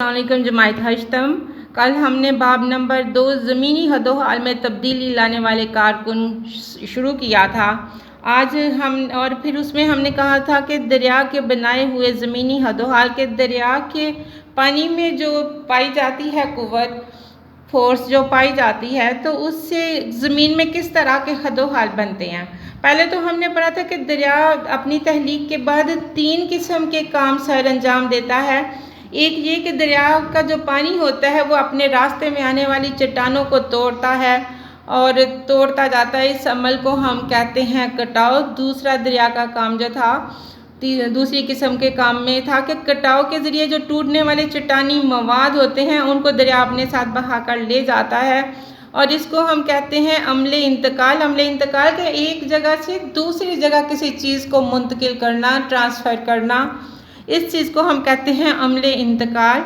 السلام علیکم جماعت ہشتم۔ کل ہم نے باب نمبر 2 زمینی حد و حال میں تبدیلی لانے والے کارکن شروع کیا تھا۔ آج اور پھر اس میں ہم نے کہا تھا کہ دریا کے بنائے ہوئے زمینی حد و حال کے دریا کے پانی میں جو پائی جاتی ہے قوت فورس جو پائی جاتی ہے تو اس سے زمین میں کس طرح کے حد و حال بنتے ہیں۔ پہلے تو ہم نے پڑھا تھا کہ دریا اپنی تحلیق کے بعد 3 قسم کے کام سر انجام دیتا ہے۔ ایک یہ کہ دریا کا جو پانی ہوتا ہے وہ اپنے راستے میں آنے والی چٹانوں کو توڑتا ہے اور توڑتا جاتا ہے، اس عمل کو ہم کہتے ہیں کٹاؤ۔ دوسرا دریا کا کام جو تھا دوسری قسم کے کام میں تھا کہ کٹاؤ کے ذریعے جو ٹوٹنے والے چٹانی مواد ہوتے ہیں ان کو دریا اپنے ساتھ بہا کر لے جاتا ہے، اور اس کو ہم کہتے ہیں عمل انتقال۔ عمل انتقال کے ایک جگہ سے دوسری جگہ کسی چیز کو منتقل کرنا، ٹرانسفر کرنا، اس چیز کو ہم کہتے ہیں عمل انتقال۔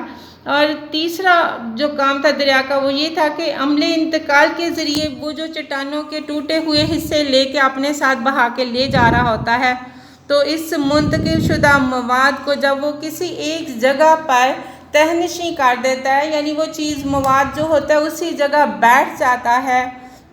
اور تیسرا جو کام تھا دریا کا وہ یہ تھا کہ عمل انتقال کے ذریعے وہ جو چٹانوں کے ٹوٹے ہوئے حصے لے کے اپنے ساتھ بہا کے لے جا رہا ہوتا ہے، تو اس منتقل شدہ مواد کو جب وہ کسی ایک جگہ پر تہنشین کر دیتا ہے، یعنی وہ چیز مواد جو ہوتا ہے اسی جگہ بیٹھ جاتا ہے،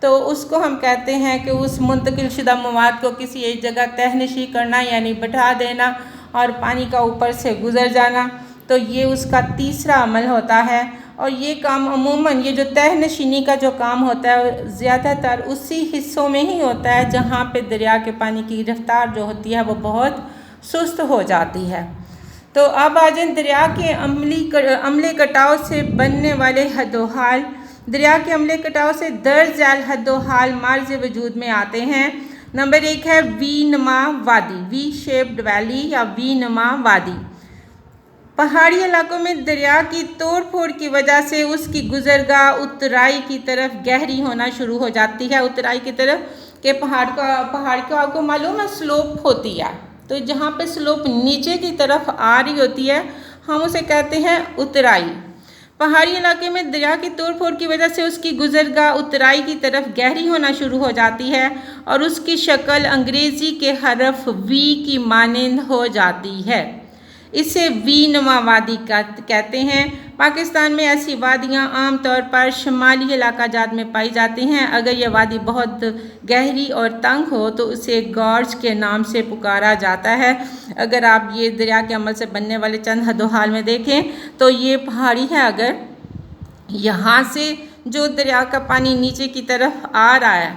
تو اس کو ہم کہتے ہیں کہ اس منتقل شدہ مواد کو کسی ایک جگہ تہنشین کرنا یعنی بٹھا دینا اور پانی کا اوپر سے گزر جانا، تو یہ اس کا تیسرا عمل ہوتا ہے۔ اور یہ کام عموماً یہ جو تہنشینی کا جو کام ہوتا ہے زیادہ تر اسی حصوں میں ہی ہوتا ہے جہاں پہ دریا کے پانی کی رفتار جو ہوتی ہے وہ بہت سست ہو جاتی ہے۔ تو اب آ جائیں دریا کے عمل کٹاؤ سے بننے والے حد و حال۔ دریا کے عمل کٹاؤ سے درج ذیل حد و حال مارز وجود میں آتے ہیں۔ نمبر 1 ہے وی نما وادی، وی شیپڈ ویلی یا وی نما وادی۔ پہاڑی علاقوں میں دریا کی توڑ پھوڑ کی وجہ سے اس کی گزرگاہ اترائی کی طرف گہری ہونا شروع ہو جاتی ہے، اترائی کی طرف کہ پہاڑ کو آپ کو معلوم ہے سلوپ ہوتی ہے، تو جہاں پہ سلوپ نیچے کی طرف آ رہی ہوتی ہے ہم اسے کہتے ہیں اترائی۔ پہاڑی علاقے میں دریا کی توڑ پھوڑ کی وجہ سے اس کی گزرگاہ اترائی کی طرف گہری ہونا شروع ہو جاتی ہے اور اس کی شکل انگریزی کے حرف وی کی مانند ہو جاتی ہے، اسے وی نما وادی کہتے ہیں۔ پاکستان میں ایسی وادیاں عام طور پر شمالی علاقہ جات میں پائی جاتی ہیں۔ اگر یہ وادی بہت گہری اور تنگ ہو تو اسے گارج کے نام سے پکارا جاتا ہے۔ اگر آپ یہ دریا کے عمل سے بننے والے چند حد و حال میں دیکھیں تو یہ پہاڑی ہے، اگر یہاں سے جو دریا کا پانی نیچے کی طرف آ رہا ہے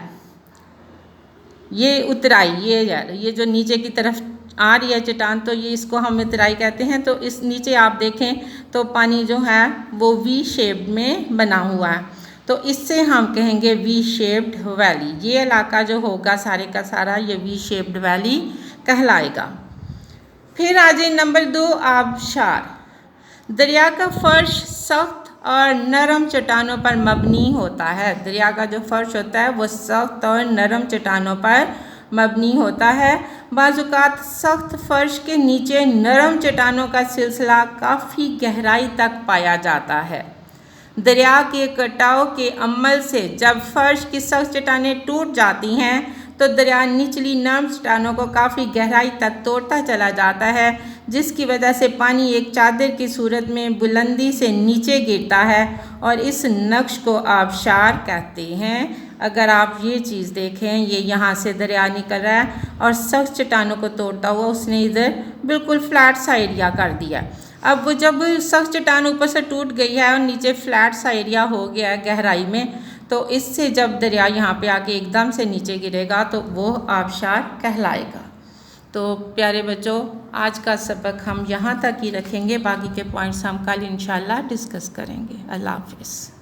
یہ اترائی، یہ جو نیچے کی طرف آ رہی ہے چٹان تو یہ اس کو ہم اترائی کہتے ہیں۔ تو اس نیچے آپ دیکھیں تو پانی جو ہے وہ وی شیپ میں بنا ہوا ہے، تو اس سے ہم کہیں گے وی شیپڈ ویلی۔ یہ علاقہ جو ہوگا سارے کا سارا یہ وی شیپڈ ویلی کہلائے گا۔ پھر آ جائیں نمبر 2 آبشار۔ دریا کا فرش سخت اور نرم چٹانوں پر مبنی ہوتا ہے۔ دریا کا جو فرش ہوتا ہے وہ سخت اور نرم چٹانوں پر مبنی ہوتا ہے۔ بعض اوقات سخت فرش کے نیچے نرم چٹانوں کا سلسلہ کافی گہرائی تک پایا جاتا ہے۔ دریا کے کٹاؤ کے عمل سے جب فرش کی سخت چٹانیں ٹوٹ جاتی ہیں تو دریا نچلی نرم چٹانوں کو کافی گہرائی تک توڑتا چلا جاتا ہے، جس کی وجہ سے پانی ایک چادر کی صورت میں بلندی سے نیچے گرتا ہے اور اس نقش کو آبشار کہتے ہیں۔ اگر آپ یہ چیز دیکھیں یہ یہاں سے دریا نکل رہا ہے اور سخت چٹانوں کو توڑتا ہوا اس نے ادھر بالکل فلیٹ سا ایریا کر دیا۔ اب وہ جب سخت چٹان اوپر سے ٹوٹ گئی ہے اور نیچے فلیٹ سا ایریا ہو گیا ہے گہرائی میں، تو اس سے جب دریا یہاں پہ آ کے ایک دم سے نیچے گرے گا تو وہ آبشار کہلائے گا۔ تو پیارے بچوں آج کا سبق ہم یہاں تک ہی رکھیں گے، باقی کے پوائنٹس ہم کل انشاءاللہ ڈسکس کریں گے۔ اللہ حافظ۔